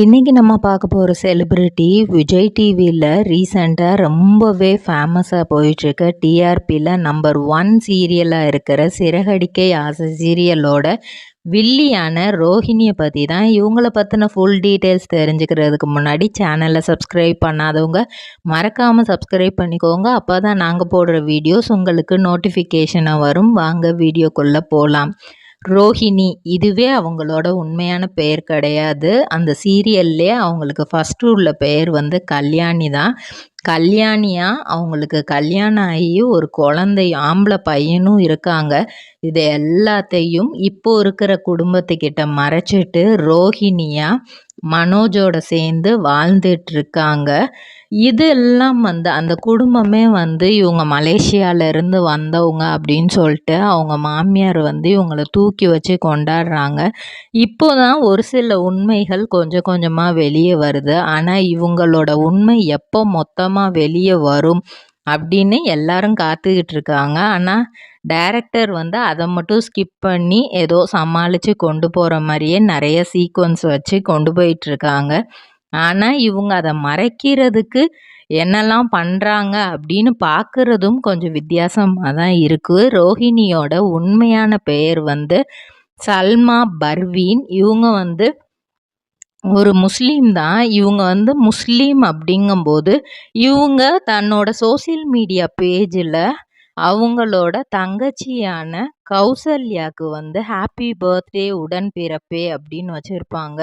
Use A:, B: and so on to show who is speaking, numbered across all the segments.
A: இன்னைக்கு நம்ம பார்க்க போகிற செலிபிரிட்டி விஜய் டிவியில் ரீசெண்டாக ரொம்பவே ஃபேமஸாக போயிட்டுருக்க டிஆர்பியில் நம்பர் 1 சீரியலாக இருக்கிற சிறகடிக்கை ஆசை சீரியலோட வில்லியான ரோஹிணியை பற்றி தான். இவங்கள பற்றின ஃபுல் டீட்டெயில்ஸ் தெரிஞ்சுக்கிறதுக்கு முன்னாடி சேனலை சப்ஸ்கிரைப் பண்ணாதவங்க மறக்காமல் சப்ஸ்கிரைப் பண்ணிக்கோங்க. அப்போ தான் நாங்கள் போடுற வீடியோஸ் உங்களுக்கு நோட்டிஃபிகேஷனாக வரும். வாங்க வீடியோக்குள்ளே போகலாம். ரோஹிணி இதுவே அவங்களோட உண்மையான பெயர் கிடையாது. அந்த சீரியல்லே அவங்களுக்கு ஃபஸ்ட்டு உள்ள பெயர் வந்து கல்யாணி தான். கல்யாணியாக அவங்களுக்கு கல்யாணம் ஆகி ஒரு குழந்தை ஆம்பளை பையனும் இருக்காங்க. இது எல்லாத்தையும் இப்போ இருக்கிற குடும்பத்துக்கிட்ட மறைச்சிட்டு ரோஹிணியாக மனோஜோட சேர்ந்து வாழ்ந்துட்டுருக்காங்க. இதெல்லாம் வந்து அந்த குடும்பமே வந்து இவங்க மலேசியாவிலேருந்து வந்தவங்க அப்படின்னு சொல்லிட்டு அவங்க மாமியார் வந்து இவங்களை தூக்கி வச்சு கொண்டாடுறாங்க. இப்போ தான் ஒரு சில உண்மைகள் கொஞ்சம் கொஞ்சமாக வெளியே வருது. ஆனால் இவங்களோட உண்மை எப்போ மொத்தமாக வெளியே வரும் அப்படின்னு எல்லாரும் காத்துக்கிட்டு இருக்காங்க. ஆனால் டைரக்டர் வந்து அதை மட்டும் ஸ்கிப் பண்ணி ஏதோ சமாளித்து கொண்டு போகிற மாதிரியே நிறைய சீக்வன்ஸ் வச்சு கொண்டு போயிட்டுருக்காங்க. ஆனால் இவங்க அதை மறைக்கிறதுக்கு என்னெல்லாம் பண்ணுறாங்க அப்படின்னு பார்க்குறதும் கொஞ்சம் வித்தியாசமாக தான் இருக்குது. ரோஹிணியோட உண்மையான பெயர் வந்து சல்மா பர்வீன். இவங்க வந்து ஒரு முஸ்லீம் தான். இவங்க வந்து முஸ்லீம் அப்படிங்கும்போது இவங்க தன்னோட சோசியல் மீடியா பேஜில் அவங்களோட தங்கச்சியான கௌசல்யாவுக்கு வந்து ஹாப்பி பர்த்டே உடன்பிறப்பே அப்படின்னு வச்சுருப்பாங்க.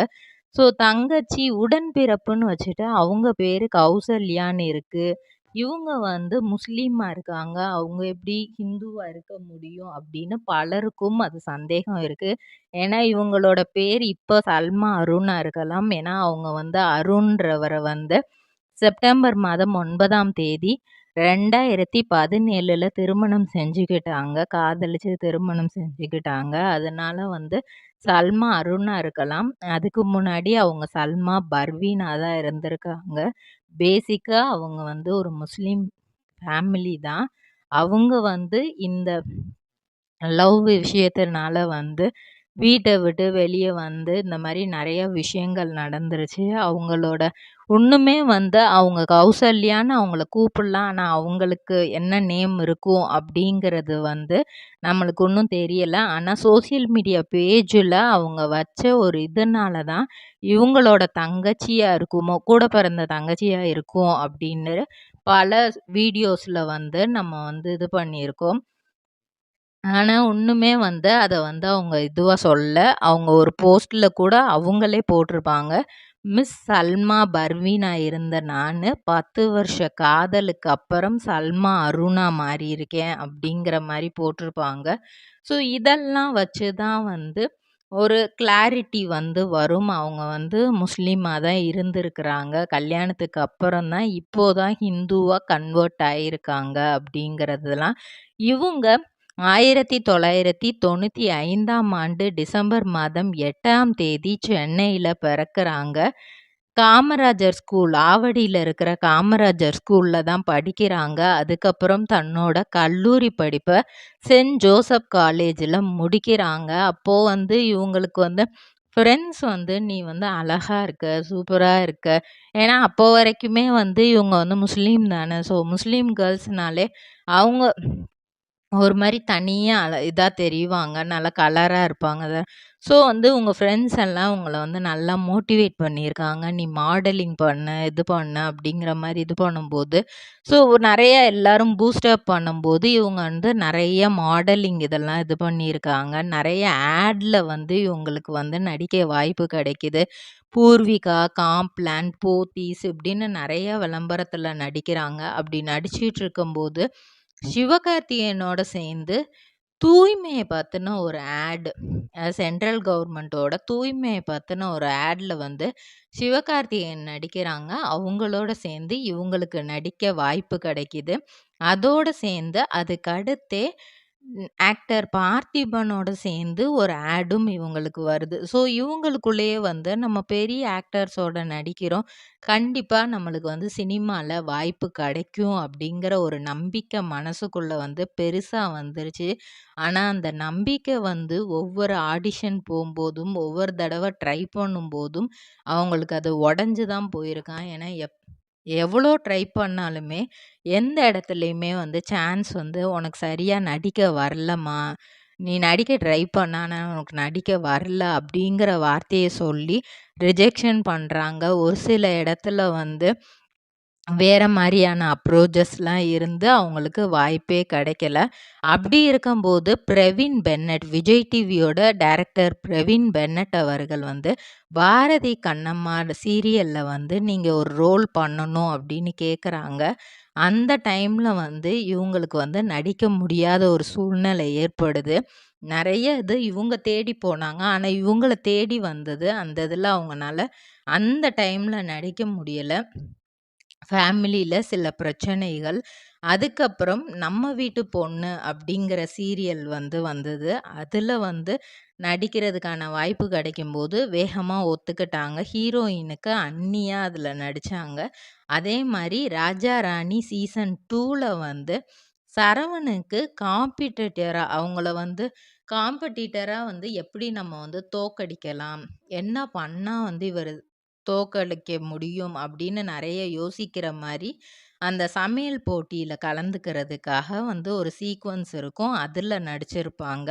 A: ஸோ தங்கச்சி உடன்பிறப்புன்னு வச்சுட்டு அவங்க பேர் கௌசல்யான்னு இருக்குது. இவங்க வந்து முஸ்லீமாக இருக்காங்க. அவங்க எப்படி ஹிந்துவாக இருக்க முடியும் அப்படின்னு பலருக்கும் அது சந்தேகம் இருக்குது. ஏன்னா இவங்களோட பேர் இப்போ சல்மா அருணா இருக்கலாம். ஏன்னா அவங்க வந்து அருண்ன்றவரை வந்து செப்டம்பர் மாதம் 9ஆம் தேதி 2017 திருமணம் செஞ்சுக்கிட்டாங்க. காதலிச்சு திருமணம் செஞ்சுக்கிட்டாங்க. அதனால வந்து சல்மா அருணா இருக்கலாம். அதுக்கு முன்னாடி அவங்க சல்மா பர்வீனா தான் இருந்திருக்காங்க. பேசிக்காக அவங்க வந்து ஒரு முஸ்லீம் ஃபேமிலி தான். அவங்க வந்து இந்த லவ் விஷயத்தினால வந்து வீட்டை விட்டு வெளியே வந்து இந்த மாதிரி நிறைய விஷயங்கள் நடந்துருச்சு. அவங்களோட ஒன்றுமே வந்து அவங்க கௌசல்யான்னு அவங்கள கூப்பிடலாம். ஆனால் அவங்களுக்கு என்ன நேம் இருக்கும் அப்படிங்கிறது வந்து நம்மளுக்கு ஒன்றும் தெரியலை. ஆனால் சோசியல் மீடியா பேஜில் அவங்க வச்ச ஒரு இதனால தான் இவங்களோட தங்கச்சியாக இருக்குமோ, கூட பிறந்த தங்கச்சியாக இருக்கும் அப்படின்னு பல வீடியோஸில் வந்து நம்ம வந்து இது பண்ணியிருக்கோம். ஆனா, ஒண்ணுமே வந்து அத வந்து அவங்க இதுவா சொல்லல. அவங்க ஒரு போஸ்ட்ல கூட அவங்களே போட்டிருப்பாங்க. மிஸ் சல்மா பர்வீனா இருந்த நானு 10 வருஷ காதலுக்கு அப்புறம் சல்மா அருணா மாறியிருக்கேன் அப்படிங்கிற மாரி போட்டிருப்பாங்க. ஸோ இதெல்லாம் வச்சு தான் வந்து ஒரு கிளாரிட்டி வந்து வரும். அவங்க வந்து முஸ்லீமா தான் இருந்திருக்கிறாங்க. கல்யாணத்துக்கு அப்புறம் தான் இப்போ தான் ஹிந்துவா கன்வெர்ட் ஆயிருக்காங்க அப்படிங்கிறதெல்லாம் இவங்க 1995ஆம் ஆண்டு டிசம்பர் மாதம் 8ஆம் தேதி சென்னையில பிறக்குறாங்க. காமராஜர் ஸ்கூல் ஆவடியில இருக்கிற காமராஜர் ஸ்கூல்ல தான் படிக்கிறாங்க. அதுக்கப்புறம் தன்னோட கல்லூரி படிப்பை சென்ட் ஜோசப் காலேஜில் முடிக்கிறாங்க. அப்போ வந்து இவங்களுக்கு வந்து ஃப்ரெண்ட்ஸ் வந்து நீ வந்து அழகா இருக்க, சூப்பரா இருக்க. ஏன்னா அப்போ வரைக்குமே வந்து இவங்க வந்து முஸ்லீம் தானே. ஸோ முஸ்லீம் கேர்ள்ஸ்னாலே அவங்க ஒரு மாரி தனியா இதா தெரிவாங்க. நல்லா கலரா இருப்பாங்க. ஸோ வந்து உங்க ஃப்ரெண்ட்ஸ் எல்லாம் உங்கள வந்து நல்லா மோட்டிவேட் பண்ணியிருக்காங்க. நீ மாடலிங் பண்ணு, இது பண்ணு அப்படிங்கிற மாரி இது பண்ணும்போது, ஸோ நெறைய எல்லாரும் பூஸ்ட் அப் பண்ணும்போது, இவங்க வந்து நெறைய மாடலிங் இதெல்லாம் இது பண்ணியிருக்காங்க. நெறைய ஆட்ல வந்து இவங்களுக்கு வந்து நடிக்க வாய்ப்பு கிடைக்குது. பூர்விகா, காம்ப்ளான், போத்தீஸ் இப்படின்னு நெறைய விளம்பரத்தில நடிக்கிறாங்க. அப்படி நடிச்சிட்டு இருக்கும்போது சிவகார்த்திகேயனோட சேர்ந்து தூய்மையை பற்றின ஒரு ஆட், சென்ட்ரல் கவர்மெண்ட்டோட தூய்மையை பற்றின ஒரு ஆட்ல வந்து சிவகார்த்திகேயன் நடிக்கிறாங்க. அவங்களோட சேர்ந்து இவங்களுக்கு நடிக்க வாய்ப்பு கிடைக்கிது. அதோடு சேர்ந்து அதுக்கு அடுத்தே ஆக்டர் பார்த்திபனோட சேர்ந்து ஒரு ஆடும் இவங்களுக்கு வருது. ஸோ இவங்களுக்குள்ளேயே வந்து நம்ம பெரிய ஆக்டர்ஸோட நடிக்கிறோம். கண்டிப்பா நம்மளுக்கு வந்து சினிமால வாய்ப்பு கிடைக்கும் அப்படிங்கிற ஒரு நம்பிக்கை மனசுக்குள்ள வந்து பெருசா வந்துருச்சு. ஆனா அந்த நம்பிக்கை வந்து ஒவ்வொரு ஆடிஷன் போம்போதும், ஒவ்வொரு தடவ ட்ரை பண்ணும்போதும் அவங்களுக்கு அது உடைஞ்சு தான் போயிருக்காம். ஏன்னா எவ்வளோ ட்ரை பண்ணாலுமே எந்த இடத்துலயுமே வந்து சான்ஸ் வந்து "உனக்கு சரியா நடிக்க வரலம்மா. நீ நடிக்க ட்ரை பண்ண. ஆனா உனக்கு நடிக்க வரல." அப்படிங்கிற வார்த்தைய சொல்லி ரிஜெக்ஷன் பண்றாங்க. ஒரு சில இடத்துல வந்து வேற மாரியான அப்ரோச்சஸ்லாம் இருந்து அவங்களுக்கு வாய்ப்பே கிடைக்கல. அப்படி இருக்கும்போது பிரவீன் பென்னட், விஜய் டிவியோட டைரக்டர் பிரவீன் பென்னட் அவர்கள் வந்து பாரதி கண்ணம்மா சீரியல்ல வந்து நீங்க ஒரு ரோல் பண்ணணும் அப்படின்னு கேட்குறாங்க. அந்த டைம்ல வந்து இவங்களுக்கு வந்து நடிக்க முடியாத ஒரு சூழ்நிலை ஏற்படுது. நெறைய இது இவங்க தேடி போனாங்க. ஆனா இவங்கள தேடி வந்தது அந்த இதில அவங்கனால அந்த டைம்ல நடிக்க முடியல. ஃபேமிலியில சில பிரச்சனைகள். அதுக்கப்புறம் நம்ம வீட்டு பொண்ணு அப்படிங்கிற சீரியல் வந்து வந்தது. அதில வந்து நடிக்கிறதுக்கான வாய்ப்பு கிடைக்கும்போது வேகமா ஒத்துக்கிட்டாங்க. ஹீரோயினுக்கு அண்ணியா அதில நடிச்சாங்க. அதே மாரி ராஜா ராணி சீசன் 2ல வந்து சரவணுக்கு அவங்கள வந்து காம்படிட்டரா வந்து எப்படி நம்ம வந்து தோற்கடிக்கலாம்? என்ன பண்ணா வந்து இவரு தோற்கடிக்க முடியும்? அப்படின்னு நெறைய யோசிக்கிற மாரி, அந்த சமையல் போட்டியில கலந்துக்கிறதுக்காக வந்து ஒரு சீக்வென்ஸ் இருக்கும். அதுல நடிச்சிருப்பாங்க.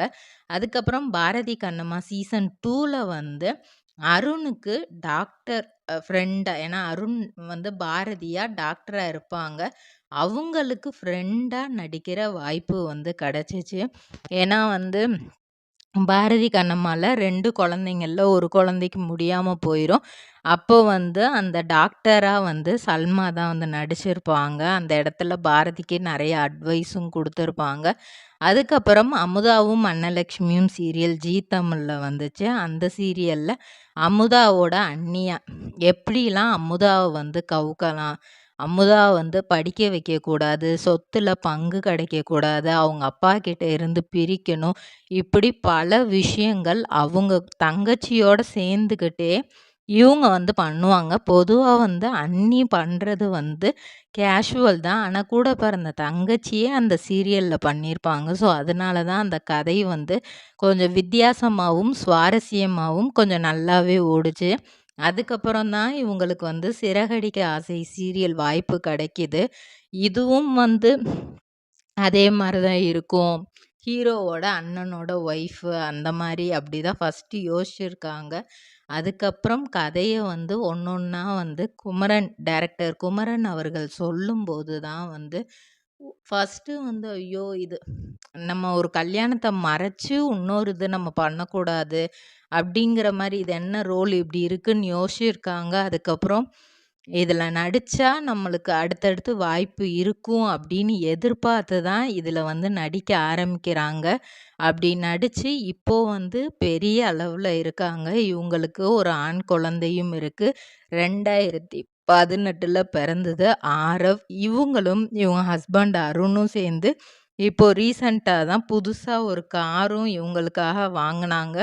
A: அதுக்கப்புறம் பாரதி கண்ணம்மா சீசன் 2ல வந்து அருணுக்கு டாக்டர் ஃப்ரெண்டா ஏன்னா அருண் வந்து பாரதியா டாக்டரா இருப்பாங்க. அவங்களுக்கு ஃப்ரெண்டா நடிக்கிற வாய்ப்பு வந்து கிடைச்சுச்சு. ஏன்னா வந்து பாரதி கண்ணம்மால 2 குழந்தைங்கள்ல ஒரு குழந்தைக்கு முடியாம போயிரும். அப்போ வந்து அந்த டாக்டரா வந்து சல்மா தான் வந்து நடிச்சிருப்பாங்க. அந்த இடத்துல பாரதிக்கு நெறைய அட்வைஸும் குடுத்துருப்பாங்க. அதுக்கப்புறம் அமுதாவும் அன்னலட்சுமியும் சீரியல் ஜீ தமிழ்ல வந்துச்சு. அந்த சீரியல்ல அமுதாவோட அண்ணியா எப்படிலாம் அமுதாவ வந்து கவுக்கலாம், அமுதாவ வந்து படிக்க வைக்கக்கூடாது, சொத்துல பங்கு கிடைக்கக்கூடாது, அவங்க அப்பா கிட்ட இருந்து பிரிக்கணும். இப்படி பல விஷயங்கள் அவங்க தங்கச்சியோட சேர்ந்துக்கிட்டே இவங்க வந்து பண்ணுவாங்க. பொதுவா வந்து அண்ணி பண்றது வந்து கேஷுவல் தான். ஆனா கூட பிறந்த தங்கச்சியே அந்த சீரியல்ல பண்ணியிருப்பாங்க. ஸோ, அதனால தான் அந்த கதை வந்து கொஞ்சம் வித்தியாசமாவும், சுவாரஸ்யமாவும் கொஞ்சம் நல்லாவே ஓடுச்சு. அதுக்கப்புறம் தான் இவங்களுக்கு வந்து சிறகடிக்க ஆசை சீரியல் வாய்ப்பு கிடைக்கிது. இதுவும் வந்து அதே மாரி தான் இருக்கும். ஹீரோவோட அண்ணனோட ஒய்ஃபு அந்த மாரி அப்படிதான் ஃபர்ஸ்ட்டு யோசிச்சிருக்காங்க. அதுக்கப்புறம் கதைய வந்து ஒண்ணொண்ணா வந்து டைரக்டர் குமரன் அவர்கள் சொல்லும்போது தான் வந்து ஃபர்ஸ்ட்டு வந்து ஐயோ! இது நம்ம ஒரு கல்யாணத்த மறைச்சு இன்னொரு இது நம்ம பண்ணக்கூடாது. அப்படிங்கிற மாரி இது என்ன ரோல் இப்படி இருக்குன்னு யோசிச்சிருக்காங்க. அதுக்கப்புறம் இதில நடிச்சா நம்மளுக்கு அடுத்தடுத்து வாய்ப்பு இருக்கும் அப்படின்னு எதிர்பார்த்து தான் இதில வந்து நடிக்க ஆரம்பிக்கிறாங்க. அப்படி நடிச்சு இப்போ வந்து பெரிய அளவுல இருக்காங்க. இவங்களுக்கு ஒரு ஆண் குழந்தையும் இருக்கு. 2018ல பிறந்தது ஆரவ். இவங்க ஹஸ்பண்ட் அருணும் சேர்ந்து இப்போ ரீசென்ட்டா தான் புதுசா ஒரு காரும் இவங்களுக்காக வாங்குனாங்க.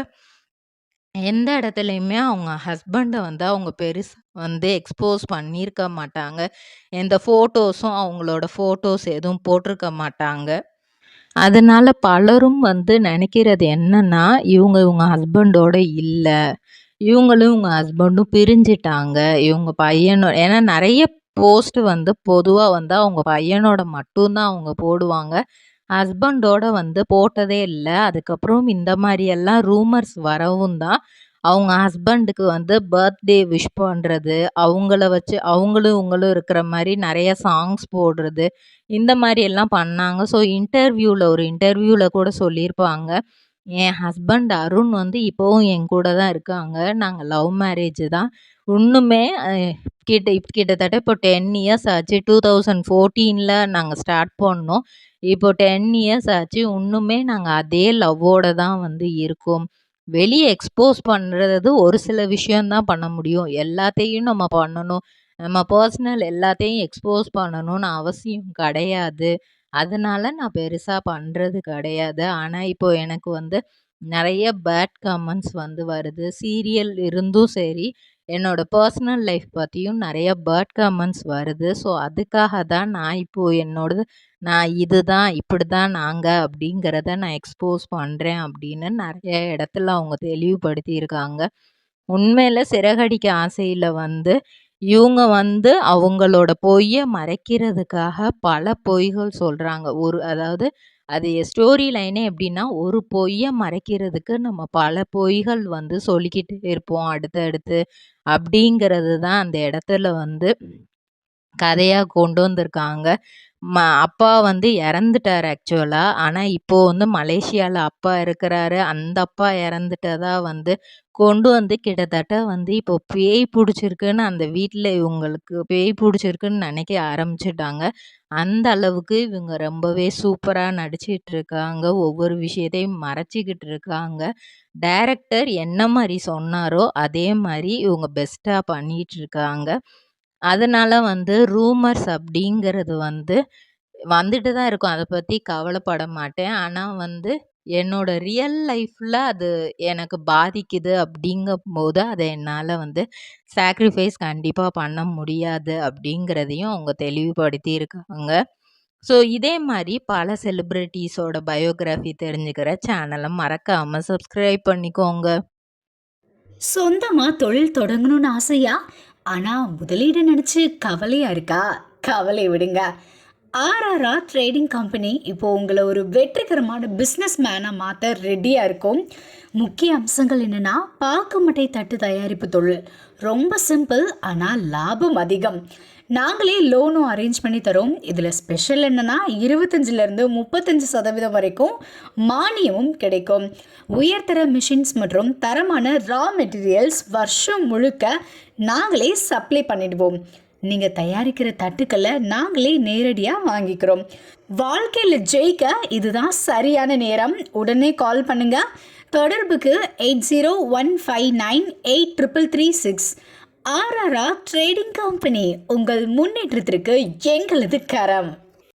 A: எந்த இடத்துலயுமே அவங்க ஹஸ்பண்ட வந்து அவங்க பெருசா வந்து எக்ஸ்போஸ் பண்ணியிருக்க மாட்டாங்க. எந்த ஃபோட்டோஸும் அவங்களோட ஃபோட்டோஸ் எதுவும் போட்டிருக்க மாட்டாங்க. அதனால பலரும் வந்து நினைக்கிறது என்னன்னா, இவங்க ஹஸ்பண்டோட இல்ல. இவங்களும் இவங்க ஹஸ்பண்டும் பிரிஞ்சுட்டாங்க. இவங்க ஏன்னா நெறைய போஸ்ட் வந்து பொதுவா வந்து அவங்க பையனோட மட்டும் தான் அவங்க போடுவாங்க. ஹஸ்பண்டோட வந்து போட்டதே இல்ல. அதுக்கப்புறம் இந்த மாரியெல்லாம் ரூமர்ஸ் வரவும் தான், அவங்க ஹஸ்பண்டுக்கு வந்து பர்த்டே விஷ் பண்றது, அவங்கள வச்சு அவங்களும் இவங்களும் இருக்கிற மாரி நெறைய சாங்ஸ் போடுறது, இந்த மாரி எல்லாம் பண்ணாங்க. ஸோ ஒரு இன்டர்வியூல கூட சொல்லியிருப்பாங்க. என் ஹஸ்பண்ட் அருண் வந்து இப்பவும் என் கூட தான் இருக்காங்க. நாங்க லவ் மேரேஜ் தான். இன்னுமே கிட்டத்தட்ட இப்போ 10 இயர்ஸ் ஆச்சு. 2014ல நாங்க ஸ்டார்ட் பண்ணோம். இப்போ 10 இயர்ஸ் ஆச்சு. இன்னுமே நாங்க அதே லவ்வோட தான் வந்து இருக்கோம். வெளிய எக்ஸ்போஸ் பண்றது ஒரு சில விஷயம் தான் பண்ண முடியும். எல்லாத்தையும் நம்ம பண்ணணும். நம்ம பர்சனல் எல்லாத்தையும் எக்ஸ்போஸ் பண்ணணும்னு அவசியம் கிடையாது. அதனால நான் பெருசா பண்றது கிடையாது. ஆனா, இப்போ எனக்கு வந்து நெறைய பேட் கமெண்ட்ஸ் வந்து வருது. சீரியல் இருந்தும் சரி, என்னோட பர்சனல் லைஃப் பத்தியும் நெறைய பேட் கமெண்ட்ஸ் வருது. ஸோ, அதுக்காக தான் நான் இப்போ என்னோடது நான் இதுதான், இப்படிதான் நாங்க அப்படிங்கிறத நான் எக்ஸ்போஸ் பண்றேன் அப்படின்னு நெறைய இடத்துல அவங்க தெளிவுபடுத்தியிருக்காங்க. உண்மையில சிறகடிக்க ஆசையில வந்து இவங்க வந்து அவங்களோட பொய்ய மறைக்கிறதுக்காக பல பொய்கள் சொல்றாங்க. அதாவது அது ஸ்டோரி லைனே எப்படின்னா, ஒரு பொய்ய மறைக்கிறதுக்கு நம்ம பல பொய்கள் வந்து சொல்லிக்கிட்டே இருப்போம் அடுத்தடுத்து. அப்படிங்கிறது தான் அந்த இடத்துல வந்து கதையா கொண்டு வந்திருக்காங்க. அப்பா வந்து இறந்துட்டாரு ஆக்சுவலா. ஆனா, இப்போ வந்து மலேசியால அப்பா இருக்கிறாரு. அந்த அப்பா இறந்துட்டதா வந்து கொண்டு வந்து கிட்டத்தட்ட வந்து இப்போ பேய் புடிச்சிருக்குன்னு அந்த வீட்ல இவங்களுக்கு பேய் புடிச்சிருக்குன்னு நெனைக்க ஆரம்பிச்சுட்டாங்க. அந்த அளவுக்கு இவங்க ரொம்பவே சூப்பரா நடிச்சிட்டு இருக்காங்க. ஒவ்வொரு விஷயத்தையும் மறைச்சுக்கிட்டு இருக்காங்க. டைரக்டர் என்ன மாரி சொன்னாரோ, அதே மாரி இவங்க பெஸ்ட்டா பண்ணிட்டு இருக்காங்க. அதனால வந்து ரூமர்ஸ் அப்படிங்கிறது வந்து வந்துட்டு தான் இருக்கும். அத பத்தி கவலைப்பட மாட்டேன். ஆனா வந்து என்னோட ரியல் லைஃப்ல அது எனக்கு பாதிக்குது அப்படிங்கும்போது, அத என்னால வந்து சாக்ரிஃபைஸ் கண்டிப்பா பண்ண முடியாது அப்படிங்கிறதையும் அவங்க தெளிவுபடுத்தி இருக்காங்க. ஸோ இதே மாரி பல செலிபிரிட்டீஸோட பயோகிராஃபி தெரிஞ்சுக்கிற சேனல மறக்காம சப்ஸ்கிரைப் பண்ணிக்கோங்க.
B: சொந்தமா தொழில் தொடங்கணும்னு ஆசையா? ஆனா முதலீடு நினைச்சு கவலையா இருக்கா? கவலை விடுங்க. ஆர்ஆர்ஆர் ட்ரேடிங் கம்பெனி இப்போ உங்களை ஒரு வெற்றிகரமான பிஸ்னஸ் மேனா மாத்த ரெடியா இருக்கும். முக்கிய அம்சங்கள் என்னன்னா, பாக்குமட்டை தட்டு தயாரிப்பு தொழில் ரொம்ப சிம்பிள், ஆனா லாபம் அதிகம். நாங்களே லோனும் அரேஞ்ச் பண்ணி தரோம். இதுல ஸ்பெஷல் என்னன்னா 25ல இருந்து 35% வரைக்கும் மானியமும் கிடைக்கும். உயர்தர மிஷின்ஸ் மற்றும் தரமான ரா மெட்டீரியல்ஸ் வருஷம் முழுக்க நாங்களே சப்ளை பண்ணிடுவோம். நீங்க தயாரிக்கிற தட்டுக்களை நாங்களே நேரடியா வாங்கிக்கிறோம். வாழ்க்கையில ஜெயிக்க இதுதான் சரியான நேரம். உடனே கால் பண்ணுங்க. தொடர்புக்கு 8015983336. ஆர்ஆர்ஆர் ட்ரேடிங் கம்பெனி, உங்கள் முன்னேற்றத்திற்கு எங்களது கரம்.